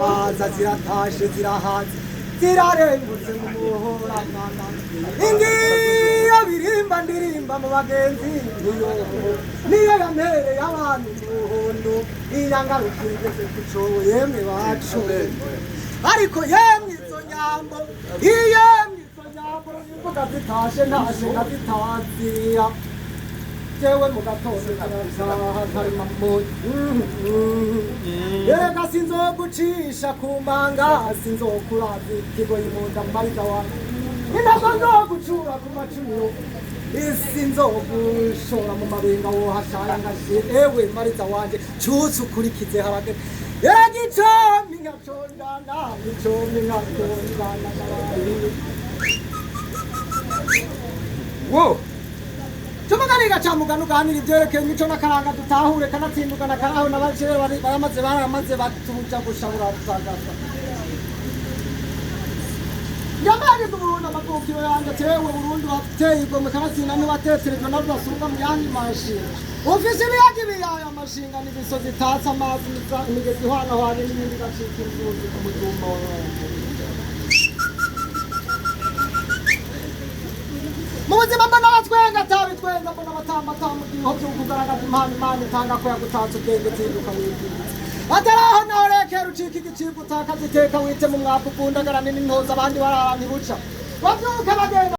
Haza ziratashe zirahaze zirarengutse mu muhora ingiyo birimba ndirimba mu bagenzi niyo yampereye abantu umuhondo inyangarukije kucobo yemwe bacu ariko yemwe izo nyambo yemwe izo nyambo imvuga zitashe ntashe nkazitazira jewe mu gatondo karazaha karima yereka sinzogucisha ku manga sinzokuraza ikigoyi mu nda mariza wanjye intabwo nzogucura ku macumiro isi nzogushora mu mabenga wohashaya ngashe ewe mariza wanje cutse ukurikize harage yega icomi nkacondana icomi nkacondana wo Tumagariga camugana uganira ivyerekeye imico n'akaranga dutahure kanatsindukana karaho n'abajere baramaze batuja gushabura rutagaza Yamari Burundi amakokiro yanje tewe Burundi wateye igomwe kanatsinda n'uwateterejwe na rwasuruka mu yandi mashini ufise ibiyaga ibiyaya amashinga n'ibisozi tatsa amazi imigezi hwana hwane n'ibindi gacika imvuzi ku mutumba Mubuzima mbona batwenga tabitwenga mbona batamba iho byo kugaragaza impano itanga ko yagutatse ubwenge tinduka wibwira ataraho naho rekera ucika igicibwa utakaza iteka wite mu mwaka ukundagara n'intoza abandi barahani buca bavyuka bagenda